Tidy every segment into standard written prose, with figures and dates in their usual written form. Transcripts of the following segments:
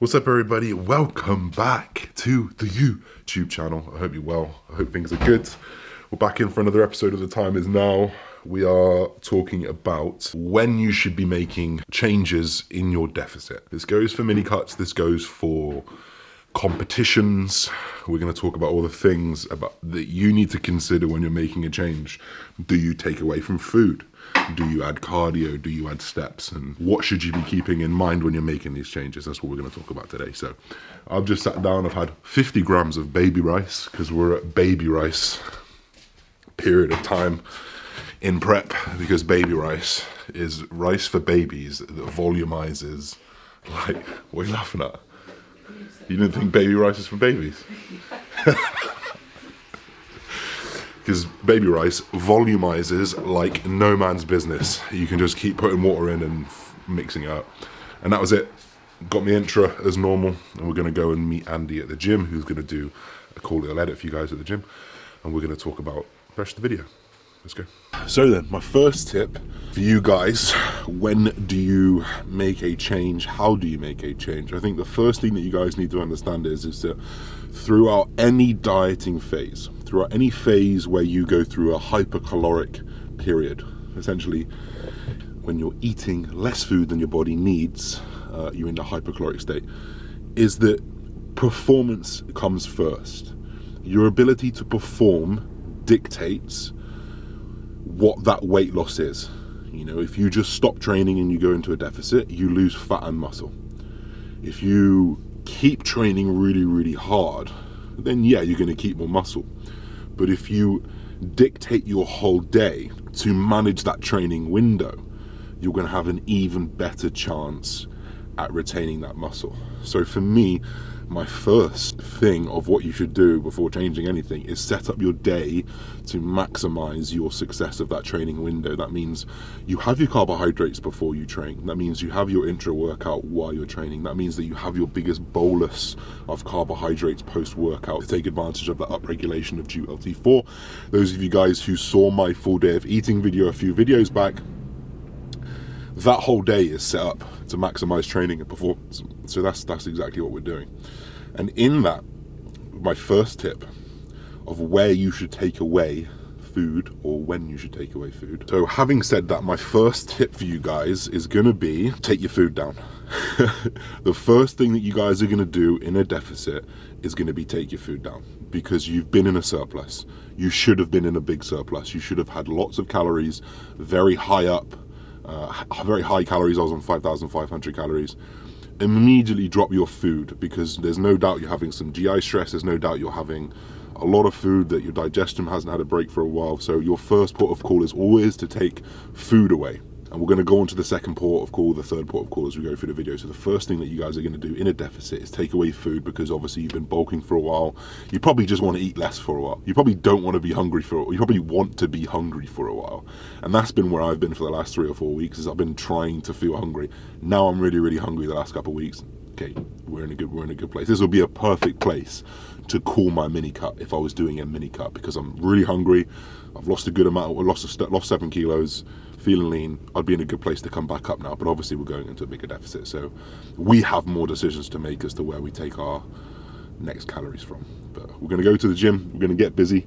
What's up, everybody? Welcome back to the YouTube channel. I hope you're well. I hope things are good. We're back in for another episode of The Time Is Now. We are talking about when you should be making changes in your deficit. This goes for mini cuts. This goes for competitions. We're going to talk about all the things that you need to consider when you're making a change. Do you take away from food? Do you add cardio? Do you add steps? And what should you be keeping in mind when you're making these changes? That's what we're going to talk about today. So I've just sat down. I've had 50 grams of baby rice because we're at baby rice period of time in prep, because baby rice is rice for babies that volumizes. Like, what are you laughing at? You didn't think baby rice is for babies? Because baby rice volumizes like no man's business. You can just keep putting water in and mixing it up. And that was it. Got me intro as normal. And we're going to go and meet Andy at the gym, who's going to do a cool little edit for you guys at the gym. And we're going to talk about the rest of the video. Let's go. So then, my first tip for you guys: when do you make a change? How do you make a change? I think the first thing that you guys need to understand is that throughout any dieting phase, throughout any phase where you go through a hypercaloric period, essentially when you're eating less food than your body needs, you're in the hypercaloric state, is that performance comes first. Your ability to perform dictates what that weight loss is. You know, if you just stop training and you go into a deficit, you lose fat and muscle. If you keep training really, really hard, then yeah, you're going to keep more muscle. But if you dictate your whole day to manage that training window, you're going to have an even better chance at retaining that muscle. So for me, my first thing of what you should do before changing anything is set up your day to maximize your success of that training window. That means you have your carbohydrates before you train. That means you have your intra workout while you're training. That means that you have your biggest bolus of carbohydrates post workout to take advantage of that upregulation of GLT4. Those of you guys who saw my full day of eating video a few videos back, that whole day is set up to maximize training and performance. So that's exactly what we're doing. And in that, my first tip of where you should take away food, or when you should take away food. So having said that, my first tip for you guys is going to be take your food down. The first thing that you guys are going to do in a deficit is going to be take your food down, because you've been in a surplus. You should have been in a big surplus. You should have had lots of calories, very high up, very high calories. I was on 5,500 calories. Immediately drop your food, because there's no doubt you're having some GI stress. There's no doubt you're having a lot of food, that your digestion hasn't had a break for a while. So your first port of call is always to take food away. And we're going to go on to the second port of call, the third port of call, as we go through the video. So the first thing that you guys are going to do in a deficit is take away food, because obviously you've been bulking for a while. You probably just want to eat less for a while. You probably don't want to be hungry for a while. You probably want to be hungry for a while. And that's been where I've been for the last 3 or 4 weeks, is I've been trying to feel hungry. Now I'm really, really hungry the last couple of weeks. Okay, we're in a good place. This will be a perfect place to call my mini cut if I was doing a mini cut, because I'm really hungry. I've lost a good amount, lost 7 kilos, feeling lean. I'd be in a good place to come back up now, but obviously we're going into a bigger deficit, so we have more decisions to make as to where we take our next calories from. But we're going to go to the gym, we're going to get busy,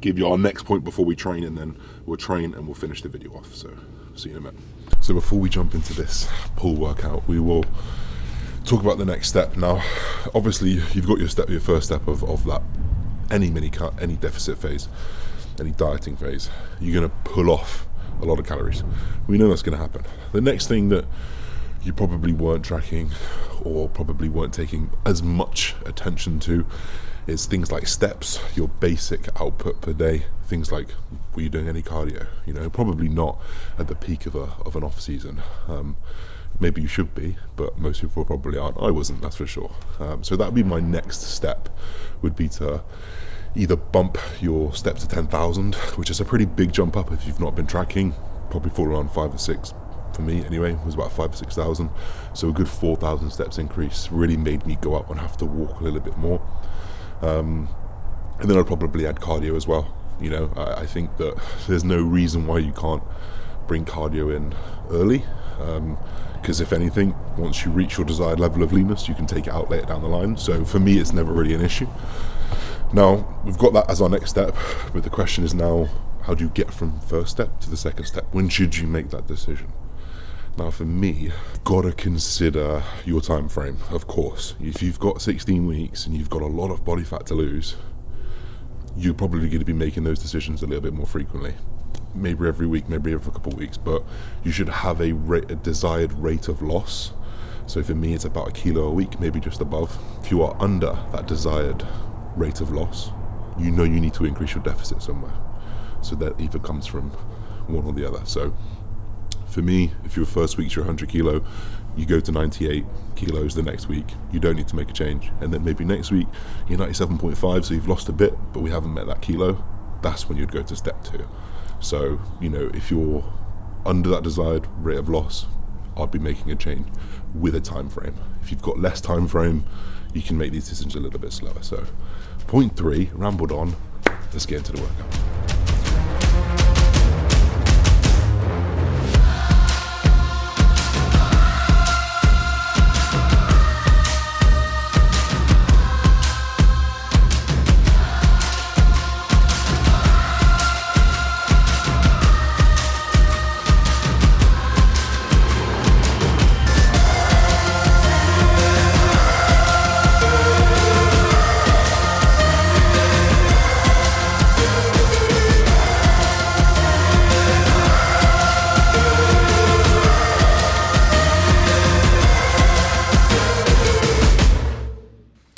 give you our next point before we train, and then we'll train and we'll finish the video off. So see you in a minute. So before we jump into this pull workout, we will talk about the next step. Now obviously you've got your first step of that, any mini cut, any deficit phase, any dieting phase. You're going to pull off a lot of calories. We know that's going to happen. The next thing that you probably weren't tracking, or probably weren't taking as much attention to, is things like steps, your basic output per day. Things like, were you doing any cardio? You know, probably not at the peak of an off season. Maybe you should be, but most people probably aren't. I wasn't, that's for sure. So that would be my next step, would be to either bump your steps to 10,000, which is a pretty big jump up if you've not been tracking. Probably fall around 5 or 6 for me anyway. It was about 5,000 or 6,000. So a good 4,000 steps increase really made me go out and have to walk a little bit more. And then I'd probably add cardio as well. You know, I think that there's no reason why you can't bring cardio in early, because if anything, once you reach your desired level of leanness, you can take it out later down the line. So for me, it's never really an issue. Now, we've got that as our next step, but the question is now, how do you get from first step to the second step? When should you make that decision? Now, for me, you've got to consider your time frame, of course. If you've got 16 weeks and you've got a lot of body fat to lose, you're probably going to be making those decisions a little bit more frequently. Maybe every week, maybe every couple of weeks, but you should have a desired rate of loss. So for me, it's about 1 kilo a week, maybe just above. If you are under that desired rate of loss, you know you need to increase your deficit somewhere. So that either comes from one or the other. So for me, if your first week's you're 100 kilo, you go to 98 kilos the next week, you don't need to make a change. And then maybe next week, you're 97.5, so you've lost a bit, but we haven't met that kilo. That's when you'd go to step 2. So, if you're under that desired rate of loss, I'd be making a change with a time frame. If you've got less time frame, you can make these decisions a little bit slower. So, point 3, rambled on, let's get into the workout.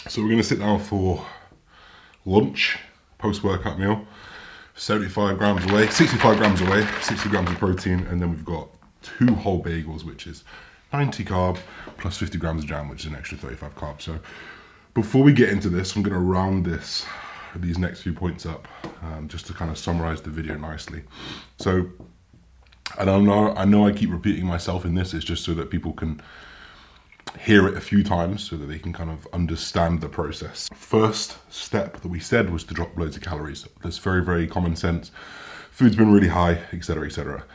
So we're going to sit down for lunch, post-workout meal, 65 grams away, 60 grams of protein, and then we've got 2 whole bagels, which is 90 carb, plus 50 grams of jam, which is an extra 35 carb. So before we get into this, I'm going to round these next few points up, just to kind of summarize the video nicely. So, and I know I keep repeating myself in this, it's just so that people can hear it a few times so that they can kind of understand the process. First step that we said was to drop loads of calories. That's very, very common sense. Food's been really high, etc., etc.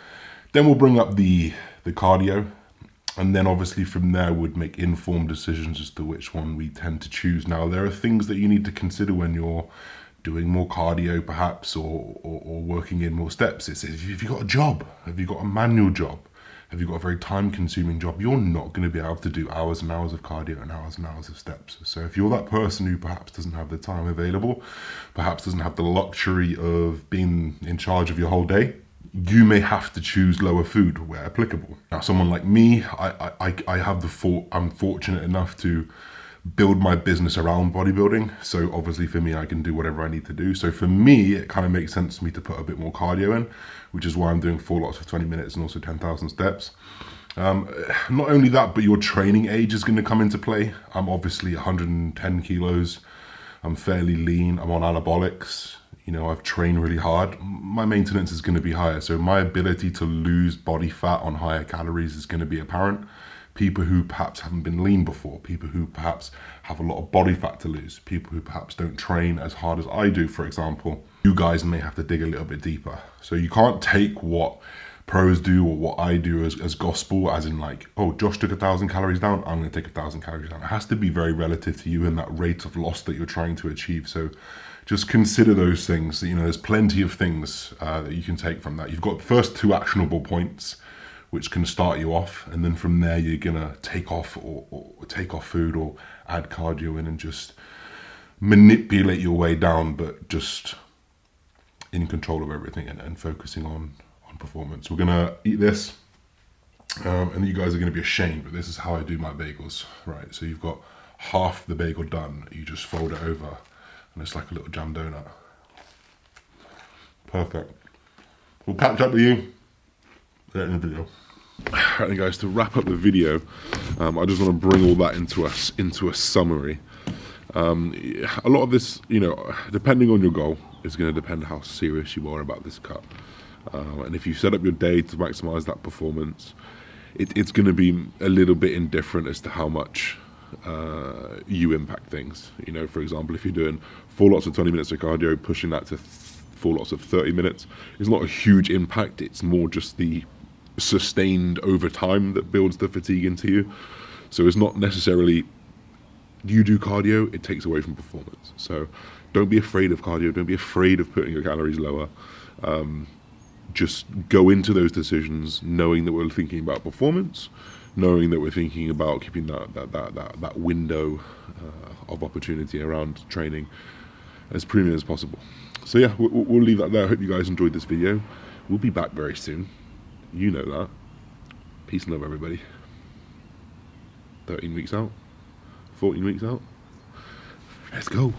Then we'll bring up the cardio, and then obviously from there we'd make informed decisions as to which one we tend to choose. Now, there are things that you need to consider when you're doing more cardio perhaps, or working in more steps. It's if you've got a job, have you got a manual job, have you got a very time-consuming job, you're not going to be able to do hours and hours of cardio and hours of steps. So if you're that person who perhaps doesn't have the time available, perhaps doesn't have the luxury of being in charge of your whole day, you may have to choose lower food where applicable. Now, someone like me, I'm fortunate enough to build my business around bodybuilding. So obviously for me, I can do whatever I need to do. So for me, it kind of makes sense to me to put a bit more cardio in, which is why I'm doing 4 lots of 20 minutes and also 10,000 steps. Not only that, but your training age is going to come into play. I'm obviously 110 kilos. I'm fairly lean. I'm on anabolics. I've trained really hard. My maintenance is going to be higher. So my ability to lose body fat on higher calories is going to be apparent. People who perhaps haven't been lean before, people who perhaps have a lot of body fat to lose, people who perhaps don't train as hard as I do, for example, you guys may have to dig a little bit deeper. So you can't take what pros do or what I do as gospel, as in like, oh, Josh took 1,000 calories down, I'm going to take 1,000 calories down. It has to be very relative to you and that rate of loss that you're trying to achieve. So just consider those things. There's plenty of things that you can take from that. You've got the first 2 actionable points, which can start you off, and then from there you're gonna take off or take off food or add cardio in and just manipulate your way down, but just in control of everything and focusing on performance. We're gonna eat this, and you guys are gonna be ashamed, but this is how I do my bagels, right? So you've got half the bagel done, you just fold it over, and it's like a little jam donut. Perfect. We'll catch up with you in the video. Alright guys, to wrap up the video, I just want to bring all that into a summary. A lot of this, depending on your goal, is going to depend how serious you are about this cut. And if you set up your day to maximize that performance, it's going to be a little bit indifferent as to how much you impact things. For example, if you're doing 4 lots of 20 minutes of cardio, pushing that to 4 lots of 30 minutes is not a huge impact. It's more just the sustained over time that builds the fatigue into you. So it's not necessarily you do cardio, it takes away from performance. So don't be afraid of cardio, don't be afraid of putting your calories lower. Just go into those decisions knowing that we're thinking about performance, knowing that we're thinking about keeping that window of opportunity around training as premium as possible. So yeah, we'll leave that there. I hope you guys enjoyed this video. We'll be back very soon. You know that. Peace and love, everybody. 13 weeks out, 14 weeks out. Let's go.